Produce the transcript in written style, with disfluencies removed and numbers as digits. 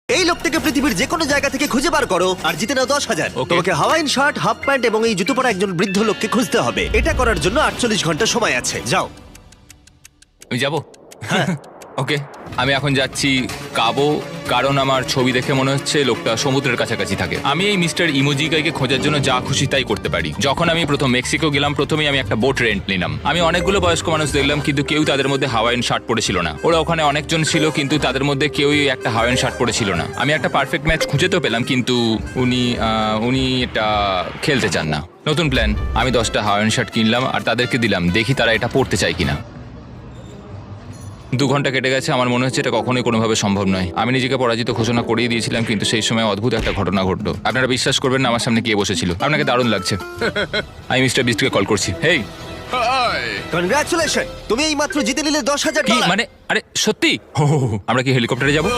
এই লোকটাকে পৃথিবীর যে কোনো জায়গা থেকে খুঁজে বার করো আর জিতে নাও 10,000। Okay. তোমাকে হাওয়াইন শার্ট, হাফ প্যান্ট এবং এই জুতো পরা একজন বৃদ্ধ লোককে খুঁজতে হবে। এটা করার জন্য 48 ঘন্টা সময় আছে। যাও। আমি যাব ওকে আমি এখন যাচ্ছি কাবো, কারণ আমার ছবি দেখে মনে হচ্ছে লোকটা সমুদ্রের কাছাকাছি থাকে। আমি এই মিস্টার ইমোজিকাইকে খোঁজার জন্য যা খুশি তাই করতে পারি। যখন আমি প্রথম মেক্সিকো গেলাম, প্রথমেই আমি একটা বোট রেন্ট নিলাম। আমি অনেকগুলো বয়স্ক মানুষ দেখলাম, কিন্তু কেউ তাদের মধ্যে হাওয়াইন শার্ট পরেছিল না। ওরা ওখানে অনেকজন ছিল, কিন্তু তাদের মধ্যে কেউই একটা হাওয়াইন শার্ট পরেছিল না। আমি একটা পারফেক্ট ম্যাচ খুঁজে তো পেলাম, কিন্তু উনি এটা খেলতে চান না। নতুন প্ল্যান, আমি 10টা হাওয়াইন শার্ট কিনলাম আর তাদেরকে দিলাম, দেখি তারা এটা পরতে চায় কিনা। 2 ঘন্টা কেটে গেছে, আমার মনে হচ্ছে এটা কখনোই কোনোভাবে সম্ভব নয়। আমি নিজেকে পরাজিত ঘোষণা করিয়ে দিয়েছিলাম, কিন্তু সেই সময় অদ্ভুত একটা ঘটনা ঘটলো। আপনারা বিশ্বাস করবেন না, আমার সামনে কে বসেছিল। আপনাকে দারুণ লাগছে। আমি মিস্টার বিস্টকে কল করছি। হেই, কনগ্রাচুলেশন, তুমি এই মাত্র জিতে নিলে 10,000 কি ডলার। মানে? আরে সত্যি? হো, হো, হো। আমরা কি হেলিকপ্টারে যাব? ও